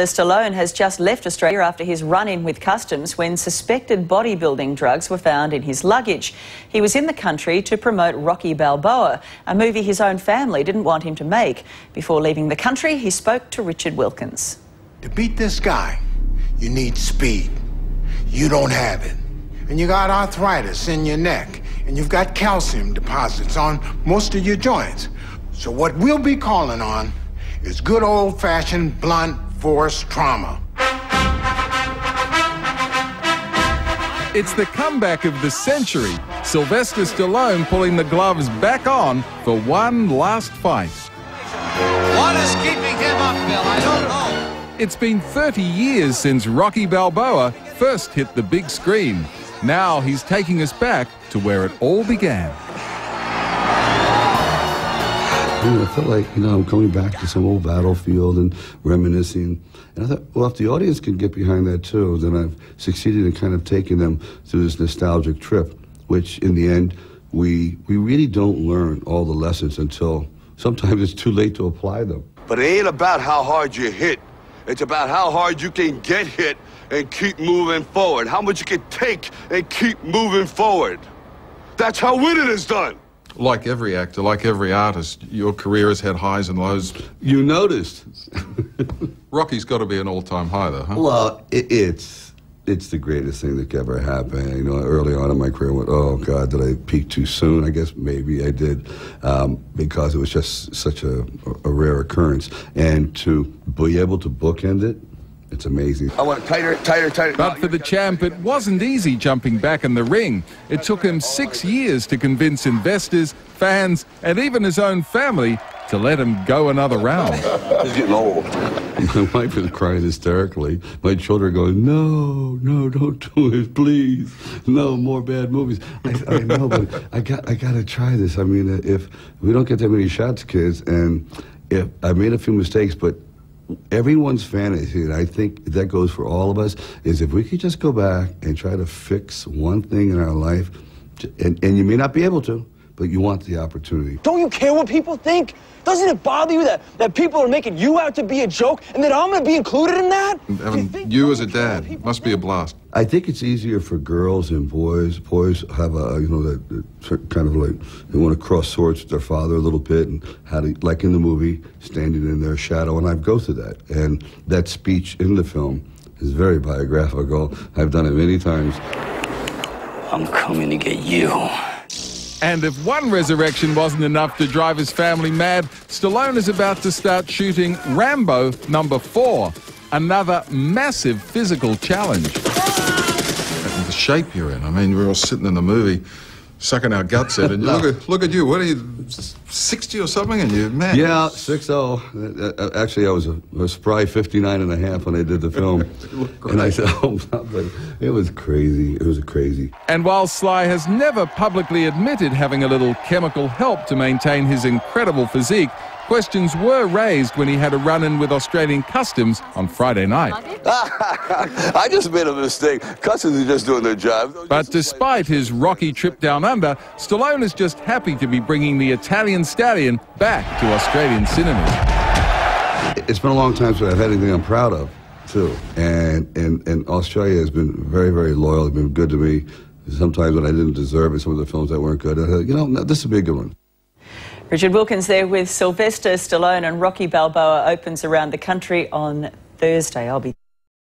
Stallone has just left Australia after his run-in with customs when suspected bodybuilding drugs were found in his luggage. He was in the country to promote Rocky Balboa, a movie his own family didn't want him to make. Before leaving the country, he spoke to Richard Wilkins. To beat this guy, you need speed. You don't have it. And you got arthritis in your neck, and you've got calcium deposits on most of your joints. So what we'll be calling on is good old-fashioned blunt force trauma. It's the comeback of the century. Sylvester Stallone pulling the gloves back on for one last fight. What is keeping him up, Bill? I don't know. It's been 30 years since Rocky Balboa first hit the big screen. Now he's taking us back to where it all began. I felt like, I'm coming back to some old battlefield and reminiscing. And I thought, well, if the audience can get behind that too, then I've succeeded in kind of taking them through this nostalgic trip, which in the end, we really don't learn all the lessons until sometimes it's too late to apply them. But it ain't about how hard you hit. It's about how hard you can get hit and keep moving forward. How much you can take and keep moving forward. That's how winning is done. Like every actor, like every artist, your career has had highs and lows. You noticed. Rocky's got to be an all-time high, though, huh? Well, it's the greatest thing that ever happened. Early on in my career, I went, oh, God, did I peak too soon? I guess maybe I did, because it was just such a rare occurrence. And to be able to bookend it, it's amazing. I want it tighter, tighter, tighter. But for the champ, it wasn't easy jumping back in the ring. It took him 6 years to convince investors, fans, and even his own family to let him go another round. He's getting old. My wife is crying hysterically. My children are going, no, don't do it, please. No more bad movies. I know, but I got to try this. I mean, if we don't get that many shots, kids, and if I made a few mistakes, but everyone's fantasy, and I think that goes for all of us, is if we could just go back and try to fix one thing in our life, and you may not be able to, but you want the opportunity. Don't you care what people think? Doesn't it bother you that people are making you out to be a joke and that I'm going to be included in that? Having you as a dad must be a blast. I think it's easier for girls and boys. Boys have that kind of like, they want to cross swords with their father a little bit, and how to, like in the movie, standing in their shadow, and I go through that. And that speech in the film is very biographical. I've done it many times. I'm coming to get you. And if one resurrection wasn't enough to drive his family mad, Stallone is about to start shooting Rambo #4, another massive physical challenge. And the shape you're in. I mean, we're all sitting in the movie, sucking our guts out, and look at you. What are you, 60 or something? And you're mad. Yeah, 6'0". Actually, I was probably 59.5 when I did the film. And I said, oh, but it was crazy. It was crazy. And while Sly has never publicly admitted having a little chemical help to maintain his incredible physique, questions were raised when he had a run-in with Australian Customs on Friday night. I just made a mistake. Customs are just doing their job. But despite his rocky trip down under, Stallone is just happy to be bringing the Italian stallion back to Australian cinemas. It's been a long time since I've had anything I'm proud of, too. And Australia has been very, very loyal. They've been good to me. Sometimes when I didn't deserve it, some of the films that weren't good, I thought, this would be a good one. Richard Wilkins there with Sylvester Stallone, and Rocky Balboa opens around the country on Thursday. I'll be